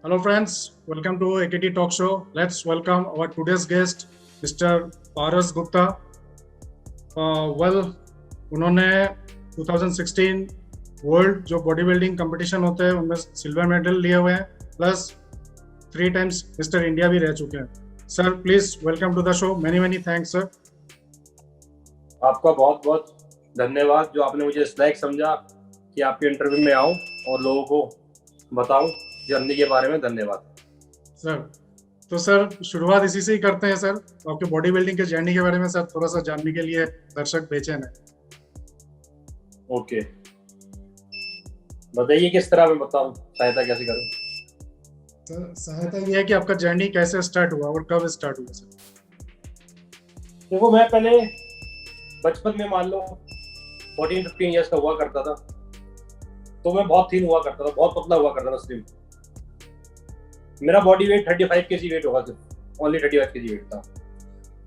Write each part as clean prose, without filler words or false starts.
Hello, friends. Welcome to AKT Talk Show. Let's welcome our today's guest, Mr. Paras Gupta. उन्होंने 2016 world जो body building competition होते हैं उनमें silver medal लिए हुए हैं, प्लस 3 टाइम्स मिस्टर इंडिया भी रह चुके हैं. Sir, please welcome to the show. Many thanks sir. आपका बहुत बहुत धन्यवाद जो आपने मुझे इस लायक समझा कि आपके इंटरव्यू में आऊं और लोगों को बताऊं जर्नी के बारे में. धन्यवाद सर. तो सर, शुरुआत इसी से ही करते हैं सर. आपके बॉडी बिल्डिंग के जर्नी के बारे में सर थोड़ा सा जानने के लिए दर्शक बेचैन है. ओके, बताइए किस तरह मैं बताऊं, सहायता कैसे करूं. सर, सहायता ये है कि आपका जर्नी कैसे स्टार्ट हुआ और कब स्टार्ट हुआ सर. देखो, मैं पहले बचपन में मान लो 14-15 ईयर्स का हुआ करता था, तो मैं बहुत थीन हुआ करता था, बहुत पतला हुआ करता था, स्लिम. मेरा बॉडी वेट 35 केजी वेट होगा, सिर्फ ओनली 35 केजी वेट था.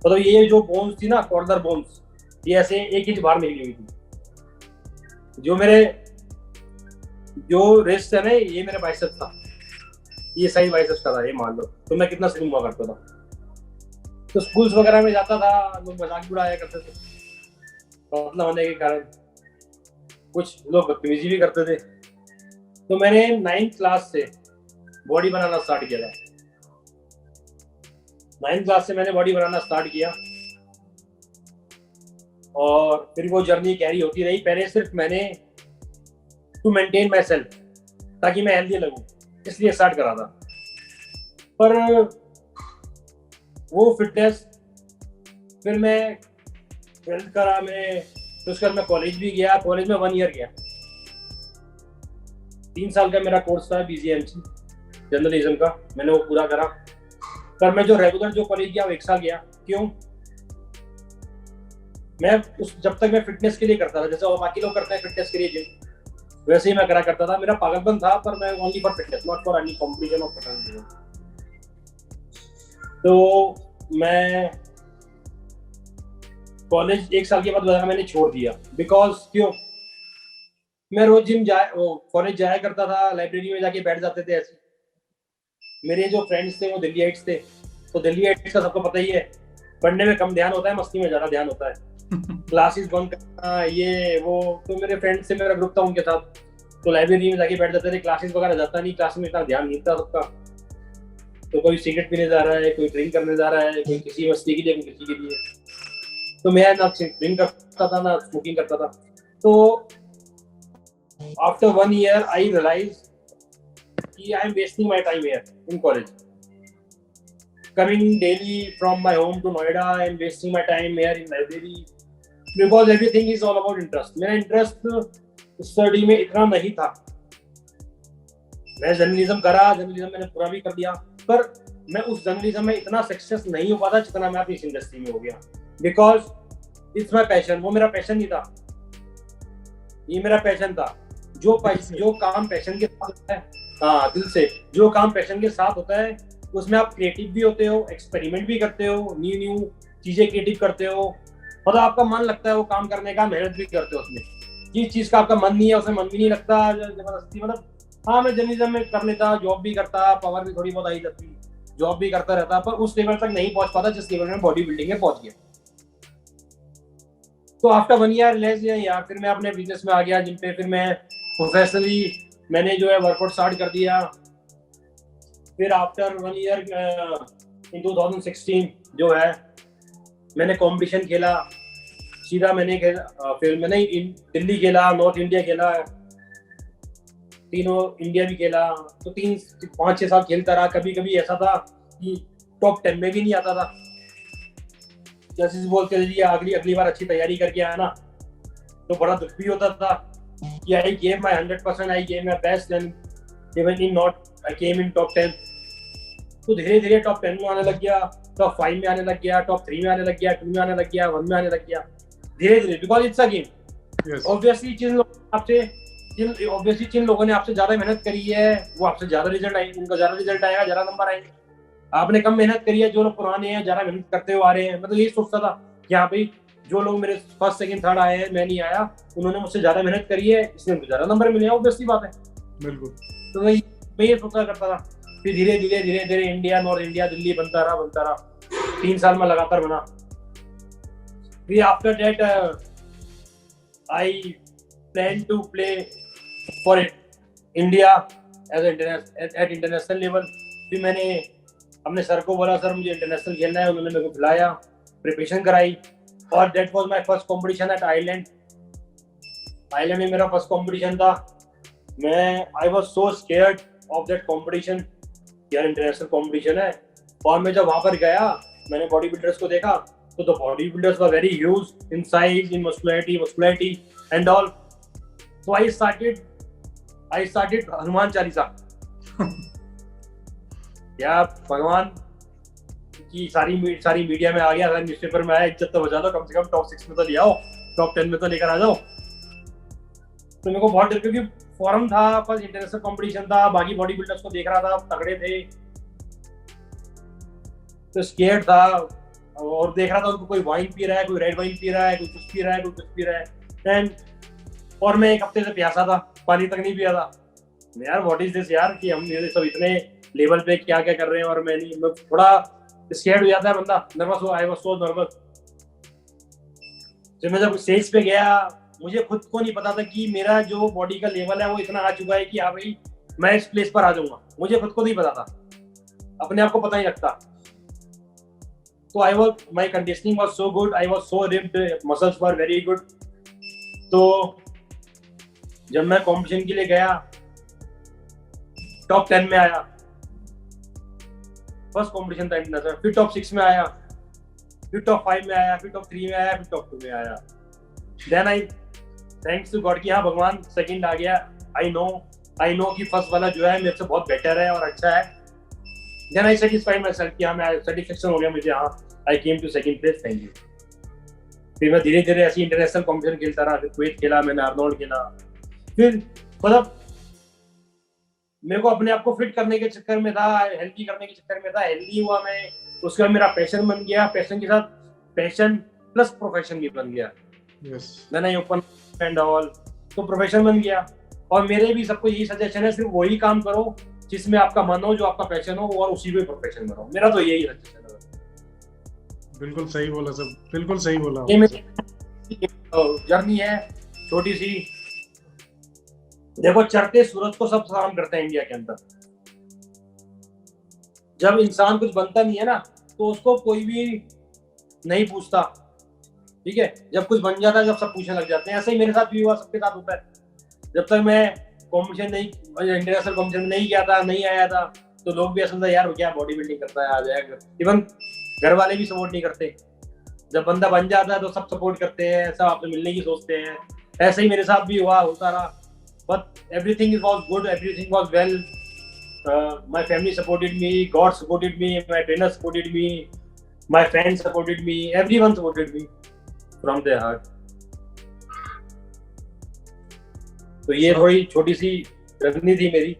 मतलब ये जो बोन्स थी ना, कॉर्नर बोन्स, ये ऐसे 1 इंच बाहर निकली हुई थी. जो रेस्ट है ना, ये मेरा बाइसेप्स था, ये साइज बाइसेप्स का था, ये मान लो. तो मैं कितना स्लिम हुआ करता था. तो स्कूल्स वगैरह में जाता था, लोग मजाक भी उड़ाया करते थे पतला होने के कारण. कुछ लोग बदतमीजी भी करते थे. तो मैंने 9th क्लास से बॉडी बनाना स्टार्ट किया था. 9th क्लास से मैंने बॉडी बनाना स्टार्ट किया और फिर वो जर्नी कैरी होती रही. पहले सिर्फ मैंने टू मेंटेन माई सेल्फ, ताकि मैं हेल्दी लगूं, इसलिए स्टार्ट करा था. पर वो फिटनेस, फिर मैं 12th करा मैंने, तो उसके बाद मैं कॉलेज भी गया. कॉलेज में 1 ईयर गया, 3 साल का मेरा कोर्स था BGMC जर्नलिज्म का, मैंने वो पूरा करा. पर मैं जो रेगुलर जो कॉलेज गया वो 1 साल गया. क्यों? मैं जब तक मैं फिटनेस के लिए करता था, जैसे और बाकी लोग करते हैं फिटनेस के लिए जिम, वैसे ही मैं करा करता था. मेरा पागलपन था, पर मैं only for fitness, not for any competition of fitness. तो मैं कॉलेज 1 साल के बाद मैंने छोड़ दिया. बिकॉज क्यों? मैं रोज जिम कॉलेज जाया करता था, लाइब्रेरी में जाके बैठ जाते थे ऐसे. मेरे जो फ्रेंड्स थे वो दिल्लीइट्स थे, तो दिल्लीइट्स का सबको पता ही है, पढ़ने में कम ध्यान होता है, मस्ती में ज्यादा ध्यान होता है. क्लासेस बंक करना, ये वो. तो मेरे फ्रेंड्स से मेरा ग्रुप था उनके साथ, तो लाइब्रेरी में जाके बैठ जाते थे. क्लासेस वगैरह जाता नहीं, क्लास में इतना ध्यान नहीं था सबका. तो कोई सिगरेट पीने जा रहा है, कोई ड्रिंक करने जा रहा है, कोई किसी मस्ती के लिए, कोई किसी के लिए. तो मैं ना ड्रिंक करता था ना स्मोकिंग करता था. तो आफ्टर 1 ईयर आई रियलाइज कि I am wasting my time here in college. Coming daily from my home to Noida, I am wasting my time here in library, because everything is all about interest. मेरा interest study में इतना नहीं था. मैं journalism करा, journalism मैंने पूरा भी कर दिया, पर मैं उस जर्नलिज्म में इतना सक्सेस नहीं हो पाता जितना मैं अपनी इस इंडस्ट्री में हो गया. Because it's my passion. वो मेरा पैशन नहीं था, ये मेरा पैशन था. जो काम पैशन के साथ होता है, हाँ, दिल से जो काम पैशन के साथ होता है, उसमें आप क्रिएटिव भी होते हो, एक्सपेरिमेंट भी करते हो, न्यू चीजें क्रिएटिव करते हो. मतलब आपका मन लगता है वो काम करने का, मेहनत भी करते हो उसमें. जिस चीज का आपका मन नहीं है उसमें मन भी नहीं लगता जबरदस्ती. मतलब हाँ, मैं जर्नलिज्म में कर लेता, जॉब भी करता, पावर भी थोड़ी बहुत आई जाती, जॉब भी करता रहता, पर उस लेवल तक नहीं पहुंच पाता जिस लेवल में बॉडी बिल्डिंग में पहुंच गया. तो आफ्टर 1 ईयर लेस यार, फिर मैं अपने बिजनेस में आ गया जिन पे. फिर मैं प्रोफेशनली मैंने जो है वर्कआउट स्टार्ट कर दिया. फिर आफ्टर 1 ईयर इन 2016 जो है मैंने कंपटीशन खेला सीधा. मैंने खेला, फिर मैंने दिल्ली खेला, नॉर्थ इंडिया खेला, तीनों इंडिया भी खेला. तो 5-6 साल खेलता रहा. कभी कभी ऐसा था कि टॉप 10 में भी नहीं आता था. जैसे बोलते थे अगली बार अच्छी तैयारी करके आना, तो बड़ा दुख भी होता था कि I gave my 100%, I gave my best, and even in not I came in top 10. तो धीरे धीरे टॉप 10 में आने लग गया, टॉप 5 में आने लग गया, टॉप 3 में आने लग गया, 2 में आने लग गया, 1 में आने लग गया, धीरे धीरे. Because it's a game. Obviously जिन लोगों ने आपसे ज्यादा मेहनत करी है वो आपसे ज्यादा रिजल्ट आएंगे, उनका ज्यादा रिजल्ट आएगा, ज्यादा नंबर आएंगे. आपने कम मेहनत करी है, जो लोग पुराने हैं, ज्यादा मेहनत करते हुए आ रहे हैं. मैं तो यही सोचता था कि हाँ भाई, जो लोग मेरे फर्स्ट सेकंड थर्ड आए हैं, मैं नहीं आया, उन्होंने मुझसे ज्यादा मेहनत करी है, इसलिए मुझे ज्यादा नंबर मिले. ऑब्वियसली बात है. बिल्कुल. तो मैं ये सोचा करता था. फिर धीरे धीरे धीरे धीरे इंडिया, नॉर्थ इंडिया, दिल्ली बनता रहा 3 साल में लगातार बना। फिर after that I plan to play for India as at international level. फिर मैंने अपने सर को बोला, सर मुझे इंटरनेशनल खेलना है। उन्होंने मेरे को खिलाया, प्रिपरेशन कराई, और that was my first competition eight island. Island में मेरा फर्स्ट कंपटीशन था। I was so scared of that competition, यार इंटरनेशनल कंपटीशन है। और मैं जब वहां पर गया, मैंने बॉडी बिल्डर्स को देखा, तो the body builders were very huge in size, in muscularity and all. So I started Hanuman Chalisa. या भगवान की सारी मीडिया में आ गया, सारे न्यूज़पेपर में आया, इज्जत तो बचा दो, कम से कम टॉप 6 में तो ले आओ, टॉप 10 में तो लेकर आ जाओ। तो मेरे को बहुत डर, क्योंकि फॉरम था, फर्स्ट इंटरनेशनल कंपटीशन था, बाकी बॉडी बिल्डर्स को देख रहा था, तगड़े थे, तो स्केयर्ड था। और देख रहा था उनको, कोई वाइन पी रहा है, कोई रेड वाइन पी रहा है, कोई कुछ पी रहा है, कोई कुछ पी रहा है। एंड और मैं 1 हफ्ते से प्यासा था, पानी तक नहीं पिया था। यार व्हाट इज दिस यार, कि हम ये सब इतने लेवल पे क्या क्या कर रहे हैं, और मैं थोड़ा स्केयर्ड हो जाता है बंदा, नर्वस हो। I was so nervous. जब मैं स्टेज पे गया, मुझे खुद को नहीं पता था कि मेरा जो बॉडी का लेवल है वो इतना आ चुका है कि हाँ भाई मैं इस प्लेस पर आ जाऊंगा। मुझे खुद को नहीं पता था, अपने आप को पता ही लगता। तो my conditioning was so good, I was so ripped, muscles were very good. तो जब मैं कॉम्पिटिशन के लिए गया, टॉप 10 में आया, फर्स्ट कॉम्पिटिशन था इंटरनेशनल। फिर टॉप 6 में आया, फिर टॉप 5 में आया, फिर टॉप 3 में आया, फिर टॉप 2 में आया। Then I thanks to God कि हाँ भगवान सेकंड आ गया। आई नो कि फर्स्ट वाला जो है मेरे से बहुत बेटर है और अच्छा है। Then I satisfied myself कि हाँ मैं सेटिस्फेक्शन हो गया मुझे, हाँ I came to second place, thank you. फिर मैं धीरे धीरे ऐसी इंटरनेशनल कॉम्पिटिशन खेलता रहा। फिर क्वेत खेला मैंने, आर्नोल्ड खेला। फिर मतलब मेरे को अपने आप को फिट करने के चक्कर में था, हेल्दी करने के चक्कर में था, हेल्दी हुआ मैं। उसके बाद मेरा पैशन बन गया, पैशन के साथ पैशन प्लस प्रोफेशन भी बन गया। Then I open and all, तो प्रोफेशन बन गया। और मेरे भी सबको यही सजेशन है, सिर्फ वही काम करो जिसमें आपका मन हो, जो आपका पैशन हो, और उसी को प्रोफेशन बनाओ। मेरा तो यही सजेशन है। बिल्कुल सही बोला सर, बिल्कुल सही बोला। ये मेरी जर्नी है छोटी सी। देखो, चढ़ते सूरज को सब सलाम करते हैं इंडिया के अंदर। जब इंसान कुछ बनता नहीं है ना, तो उसको कोई भी नहीं पूछता, ठीक है। जब कुछ बन जाता है, जब सब पूछने लग जाते हैं। ऐसे ही मेरे साथ भी हुआ, सबके साथ होता है। जब तक मैं कॉम्पिटिशन नहीं, इंटरनेशनल कॉम्पिटिशन नहीं गया था, नहीं आया था, तो लोग भी ऐसा था, यार वो क्या बॉडी बिल्डिंग करता है, आ जाएगा। इवन घर वाले भी सपोर्ट नहीं करते। जब बंदा बन जाता है तो सब सपोर्ट करते हैं, सब आपसे मिलने की सोचते हैं। ऐसे ही मेरे साथ भी हुआ, होता रहा। But everything was good, everything was well. My family supported me, God supported me, my trainer supported me, my friends supported me, everyone supported me from their heart. तो ये थोड़ी छोटी सी जर्नी थी मेरी।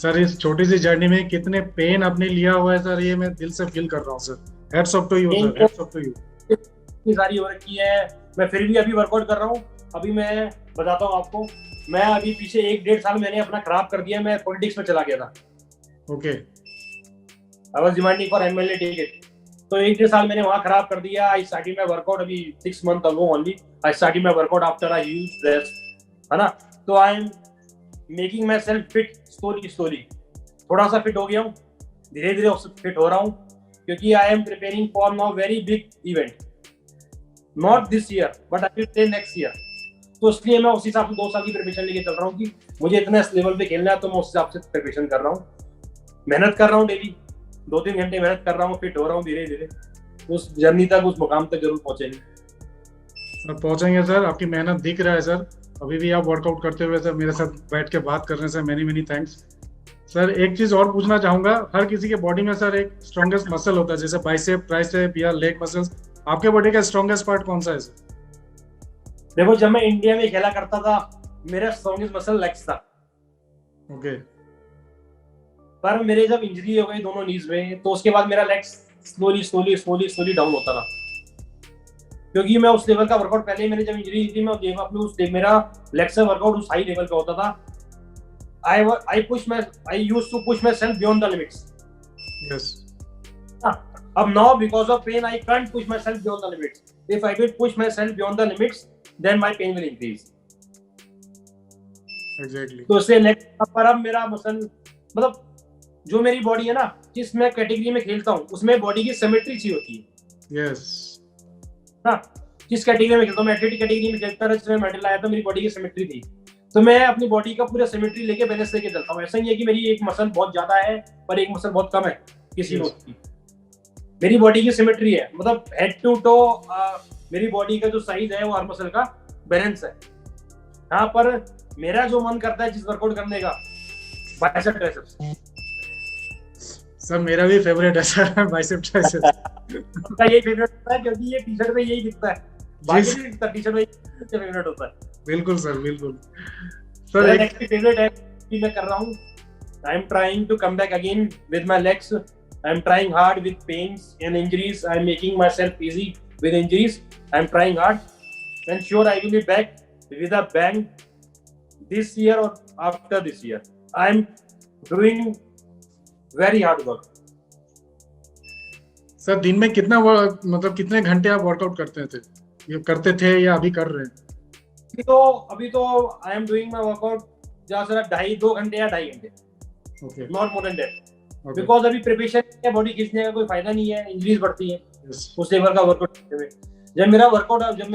सर, इस छोटी सी जर्नी में कितने पेन आपने लिया हुआ है सर, ये मैं दिल से फील कर रहा हूँ sir. Hats off to you sir, hats off to you. इतनी सारी हो रखी है, मैं फिर भी अभी वर्कआउट कर रहा हूँ। अभी मैं बताता हूँ आपको, मैं अभी पीछे 1-1.5 साल मैंने अपना खराब कर दिया। मैं पॉलिटिक्स में चला गया था। Okay. I was demanding for MLA ticket, तो 1-1.5 साल मैंने वहां खराब कर दिया। आई स्टार्टेड माय वर्कआउट अभी 6 month ago only. I started my workout after a huge rest, है ना। तो I am making my self fit slowly. थोड़ा सा फिट हो गया हूँ, धीरे धीरे फिट हो रहा हूँ, क्योंकि I am preparing for now very big event, not this year but I will play next year. तो इसलिए मैं उस हिसाब से 2 साल की प्रिपरेशन लेके चल रहा हूँ कि मुझे इतने लेवल पे खेलना है, तो मैं उस हिसाब से प्रिपरेशन कर रहा हूँ। मेहनत कर रहा हूँ डेली, 2-3 घंटे मेहनत कर रहा हूँ, फिट हो रहा हूँ धीरे धीरे। उस जर्नी तक, उस मुकाम तक जरूर पहुंचेंगे सर। पहुंचेंगे सर, आपकी मेहनत दिख रहा है सर। अभी भी आप वर्कआउट करते हुए सर मेरे साथ बैठ के बात कर रहे हैं सर। Many thanks sir. एक चीज और पूछना चाहूंगा, हर किसी के बॉडी में सर एक स्ट्रॉन्गेस्ट मसल होता है, जैसे बाइसेप, ट्राइसेप या लेग मसल्स। आपके बॉडी का स्ट्रॉन्गेस्ट पार्ट कौन सा है सर? देखो, जब मैं इंडिया में खेला करता था, मेरा स्ट्रॉन्गेस्ट मसल लेग्स था। ओके। पर मेरे जब इंजरी हो गई दोनों नीज में, तो उसके बाद मेरा लेग्स स्लोली डाउन होता था, क्योंकि मैं उस लेवल का वर्कआउट पहले ही, मैंने जब इंजरी थी, मैं अपने उस मेरा लेग से वर्कआउट उस हाई लेवल का होता था। I used to push myself beyond the limits. Yes. अब now because of pain I can't push myself beyond the limits. If I will push myself beyond the limits, then my pain will increase. Exactly. तो इसलिए next पर अब मेरा muscle मतलब जो मेरी body है ना, जिस मैं कैटेगरी में खेलता हूँ उसमें बॉडी की सिमेट्री चाहिए होती है। Yes. हाँ, जिस कैटेगरी में खेलता हूँ, मैं एथलेटिक कैटेगरी में खेलता था, जिसमें मेडल आया था, मेरी बॉडी की सिमेट्री थी, तो मैं अपनी बॉडी का पूरा सिमेट्री लेके बैलेंस लेके चलता हूँ। ऐसा नहीं है कि मेरी एक मसल बहुत ज्यादा है और एक मसल बहुत कम है किसी को। मेरी बॉडी की सिमेट्री है, मतलब हेड टू टो मेरी बॉडी का जो साइज है वो हर मसल का बैलेंस है। हाँ, पर मेरा जो मन करता है जिस वर्कआउट करने का, बाइसेप ट्राइसेप्स। सर मेरा भी फेवरेट है सर, बाइसेप ट्राइसेप्स। आपका यही फेवरेट होता है क्योंकि ये टी-शर्ट में यही दिखता है, बाकी नहीं दिखता, टी-शर्ट में फेवरेट होता है। बिल्कुल सर, बिल्कुल सर। मेरा नेक्स्ट फेवरेट है कि मैं कर रहा हूँ, I am trying to come back again with my legs. I am trying hard with pains and injuries. I am making myself easy with injuries. I am trying hard, and sure I will be back with a bang this year or after this year. I am doing very hard work. Sir दिन में कितना मतलब कितने घंटे आप workout करते थे या अभी कर रहे हैं? अभी तो I am doing my workout ज्यादा से 2.5 घंटे या 2.5 घंटे. Okay. Not more than that. Because अभी प्रिपरेशन है, बॉडी खींचने का कोई फायदा नहीं है, इंजरीज बढ़ती है उस लेवल का वर्कआउट करते हुए। जब मेरा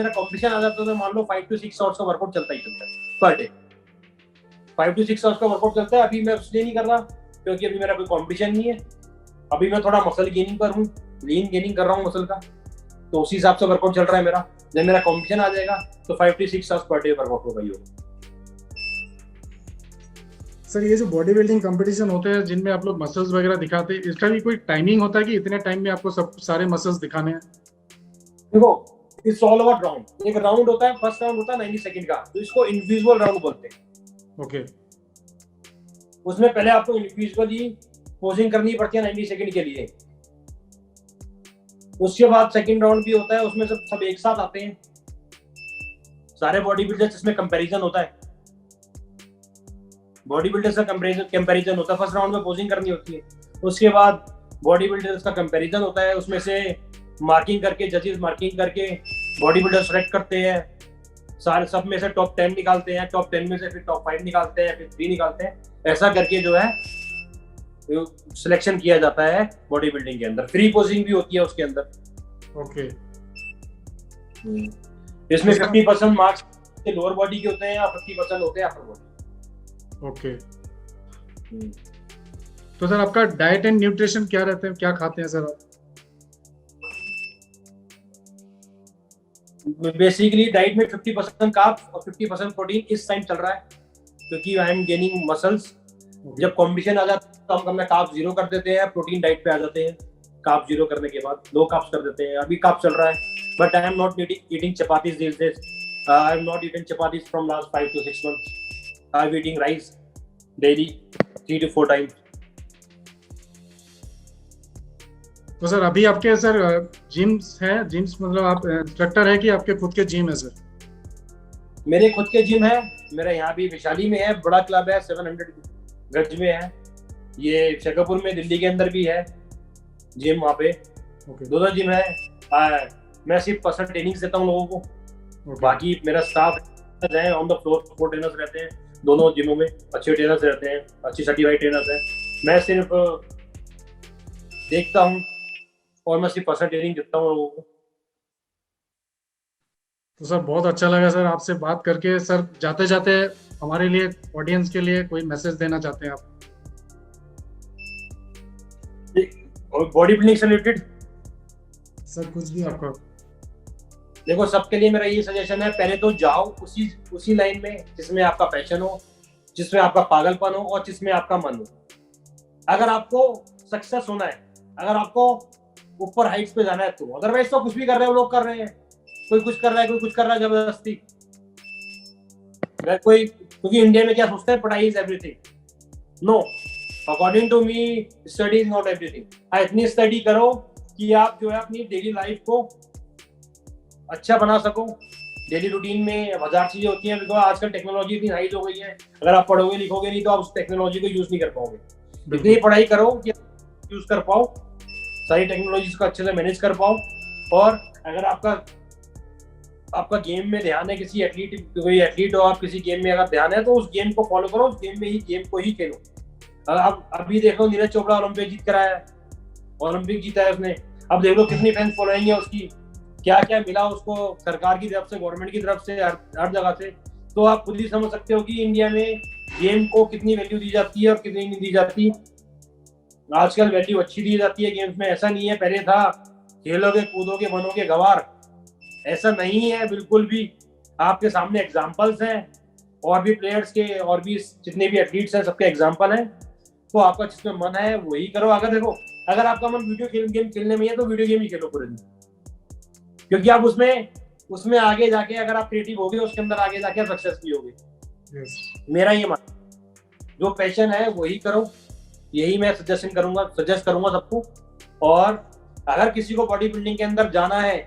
कंपटीशन आ जाता है तो मान लो 5 to 6 आवर्स का वर्कआउट चलता ही चलता है पर डे। 5 to 6 आवर्स का वर्कआउट चलता है। अभी मैं इसलिए नहीं कर रहा क्योंकि अभी मेरा कोई कंपटीशन नहीं है, अभी मैं थोड़ा मसल गेनिंग पर हूँ, लीन गेनिंग कर रहा हूँ मसल का, तो उसी हिसाब से वर्कआउट चल रहा है मेरा। जब मेरा कंपटीशन आ जाएगा तो 5 to 6 hours per day workout होगा ही होगा। सर ये जो बॉडी बिल्डिंग कंपटीशन होते हैं जिनमें आप लोग मसल्स वगैरह दिखाते हैं, इसका भी कोई टाइमिंग होता है कि इतने टाइम में आपको सब सारे मसल्स दिखाने हैं? देखो, इट्स ऑल अबाउट राउंड। एक राउंड होता है, फर्स्ट राउंड होता है 90 सेकंड का, तो इसको इंडिविजुअल राउंड बोलते हैं। ओके। उसमें पहले आपको इंडिविजुअली पोजिंग करनी पड़ती है 90 सेकंड के लिए। उसके बाद सेकंड राउंड भी होता है, उसमें सब एक साथ आते हैं सारे बॉडी बिल्डर्स, जिसमें कंपैरिजन होता है, बॉडी बिल्डर्स का कंपैरिजन होता है। फर्स्ट राउंड में पोजिंग करनी होती है, उसके बाद बॉडी बिल्डर्स का कंपैरिजन होता है, उसमें से मार्किंग करके जजेस मार्किंग करके बॉडी बिल्डर सेलेक्ट करते हैं, सारे सब में से टॉप 10 निकालते हैं, टॉप 10 में से फिर टॉप 5 निकालते हैं, फिर 3 निकालते हैं। ऐसा करके जो है सिलेक्शन किया जाता है बॉडी बिल्डिंग के अंदर। फ्री पोजिंग भी होती है उसके अंदर। ओके। इसमें 50% मार्क्स लोअर बॉडी के होते हैं या 50% होते हैं अपर बॉडी। ओके। तो सर आपका डाइट एंड न्यूट्रिशन क्या रहते हैं, क्या खाते हैं सर आप? बेसिकली डाइट में 50% कार्ब्स और 50% प्रोटीन इस टाइम चल रहा है क्योंकि आई एम गेनिंग मसल्स। जब कॉम्बिनेशन आ जाता है तो हम कार्ब्स 0 कर देते हैं, प्रोटीन डाइट पे आ जाते हैं। कार्ब्स 0 करने के बाद 2 कार्ब्स कर देते हैं। अभी कार्ब्स चल रहा है, but I am not eating chapatis these days. I am not eating chapatis from last 5 to 6 months. I am eating rice daily 3 to 4 times. तो सर अभी आपके सर जिम्स हैं, जिम्स मतलब आप इंस्ट्रक्टर है कि आपके खुद के जिम है सर? मेरे खुद के जिम है, मेरा यहाँ भी वैशाली में है, बड़ा क्लब है, 700 गज में है। ये शेखरपुर में दिल्ली के अंदर भी है जिम, वहाँ पे दोनों जिम है। मैं सिर्फ पर्सनल ट्रेनिंग देता हूँ लोगों को, बाकी मेरा स्टाफ है ऑन द फ्लोर, 4 ट्रेनर्स रहते हैं दोनों जिमों में, अच्छे ट्रेनर्स रहते हैं, अच्छी सर्टिफाइड ट्रेनर्स हैं। मैं सिर्फ देखता हूँ और मैं सिर्फ पर्सनल ट्रेनिंग देता हूँ लोगों को। तो सर बहुत अच्छा लगा सर आपसे बात करके। सर जाते जाते हमारे लिए, ऑडियंस के लिए कोई मैसेज देना चाहते हैं आप? और बॉडी बिल्डिंग से रिलेटेड सर कुछ भी आपका। देखो, सबके लिए मेरा ये सजेशन है, पहले तो जाओ उसी लाइन में जिसमें आपका पैशन हो, जिसमें आपका पागलपन हो और जिसमें आपका मन हो। अगर आपको सक्सेस होना है, अगर आपको ऊपर हाइट्स पे जाना है तो, अदरवाइज तो कुछ भी कर रहे हो, लोग कर रहे हैं, कोई कुछ कर रहा है, कोई कुछ कर रहा है जबरदस्ती। कोई, क्योंकि इंडिया में क्या सोचते हैं, पढ़ाई is everything. No, according to me study is not everything. इतनी स्टडी करो कि आप जो है अपनी डेली लाइफ को अच्छा बना सको, डेली रूटीन में 1000 चीजें होती हैं, बिकॉज आजकल टेक्नोलॉजी इतनी हाइज हो गई है, अगर आप पढ़ोगे लिखोगे नहीं तो आप उस टेक्नोलॉजी को यूज नहीं कर पाओगे। इतनी पढ़ाई करो कि यूज कर पाओ, सारी टेक्नोलॉजीज को अच्छे से मैनेज कर पाओ। और अगर आपका गेम में ध्यान है, कोई एथलीट हो आप, किसी गेम में अगर ध्यान है तो उस गेम को फॉलो करो, उस गेम को ही खेलो। अब अभी देखो नीरज चोपड़ा ओलंपिक जीत कर आया है, ओलंपिक जीता है उसने, अब देख लो कितनी फैंस फॉलोइंग है उसकी, क्या क्या मिला उसको सरकार की तरफ से, गवर्नमेंट की तरफ से, हर जगह से। तो आप खुद ही समझ सकते हो कि इंडिया में गेम को कितनी वैल्यू दी जाती है और कितनी नहीं दी जाती। आजकल वैल्यू अच्छी दी जाती है गेम्स में, ऐसा नहीं है पहले था खेलोगे कूदोगे बनोगे गवार, ऐसा नहीं है बिल्कुल भी। आपके सामने एग्जाम्पल्स हैं, और भी प्लेयर्स के, और भी जितने भी एथलीट्स हैं सबके एग्जाम्पल हैं। तो आपका जिसमें मन है वही करो। अगर देखो, अगर आपका मन वीडियो गेम खेलने में है तो वीडियो गेम ही खेलो पूरे दिन, क्योंकि आप उसमें आगे जाके अगर आप क्रिएटिव होगे, उसके अंदर आगे जाके आप सक्सेस भी होगे। मेरा ये मानना, जो पैशन है वही करो, यही मैं सजेस्ट करूंगा सबको। और अगर किसी को बॉडी बिल्डिंग के अंदर जाना है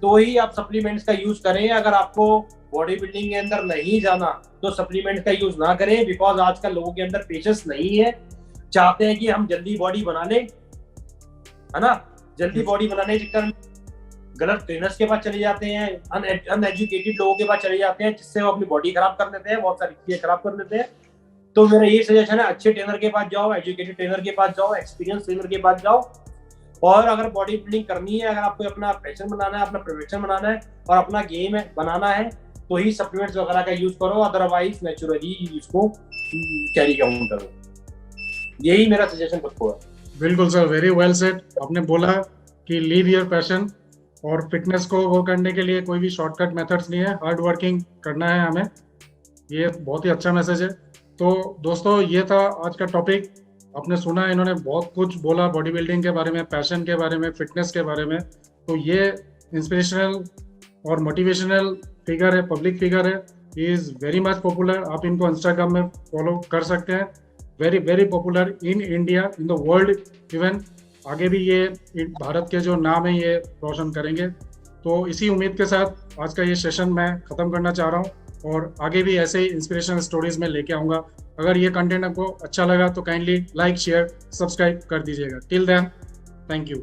तो ही आप सप्लीमेंट्स का यूज करें। अगर आपको बॉडी बिल्डिंग के अंदर नहीं जाना तो सप्लीमेंट्स का यूज ना करें, बिकॉज आजकल लोगों के अंदर पेशेंस नहीं है, चाहते हैं कि हम जल्दी बॉडी बना लें, है ना। जल्दी बॉडी बनाने के चक्कर में गलत ट्रेनर्स के पास चले जाते हैं, अनएजुकेटेड लोगों के पास चले जाते हैं, जिससे वो अपनी बॉडी खराब कर देते हैं, बहुत सारी चीजें खराब कर देते हैं। तो मेरा ये सजेशन है, अच्छे ट्रेनर के पास जाओ, एजुकेटेड ट्रेनर के पास जाओ, एक्सपीरियंस ट्रेनर के पास जाओ। और अगर बॉडी बिल्डिंग करनी है, अगर आपको अपना पैशन बनाना है, अपना प्रोफेशन बनाना है और अपना गेम बनाना है, तो ही सप्लीमेंट्स वगैरह का यूज करो, अदरवाइज नेचुरली इसको कैरी ऑन करो। यही मेरा सजेशन सबको है। बिल्कुल सर, वेरी वेल सेड। आपने बोला कि लीव योर पैशन, और फिटनेस को वो करने के लिए कोई भी शॉर्टकट मेथड्स नहीं है, हार्ड वर्किंग करना है हमें। ये बहुत ही अच्छा मैसेज है। तो दोस्तों, ये था आज का टॉपिक। आपने सुना, इन्होंने बहुत कुछ बोला बॉडी बिल्डिंग के बारे में, पैशन के बारे में, फिटनेस के बारे में। तो ये इंस्पिरेशनल और मोटिवेशनल फिगर है, पब्लिक फिगर है, he is very much popular. आप इनको इंस्टाग्राम में फॉलो कर सकते हैं। Very very popular in India, in the world even. आगे भी ये भारत के जो नाम है ये रोशन करेंगे। तो इसी उम्मीद के साथ आज का ये सेशन मैं ख़त्म करना चाह रहा हूँ, और आगे भी ऐसे ही इंस्पिरेशनल स्टोरीज में लेके आऊँगा। अगर ये कंटेंट आपको अच्छा लगा तो काइंडली लाइक, शेयर, सब्सक्राइब कर दीजिएगा। Till then, thank you.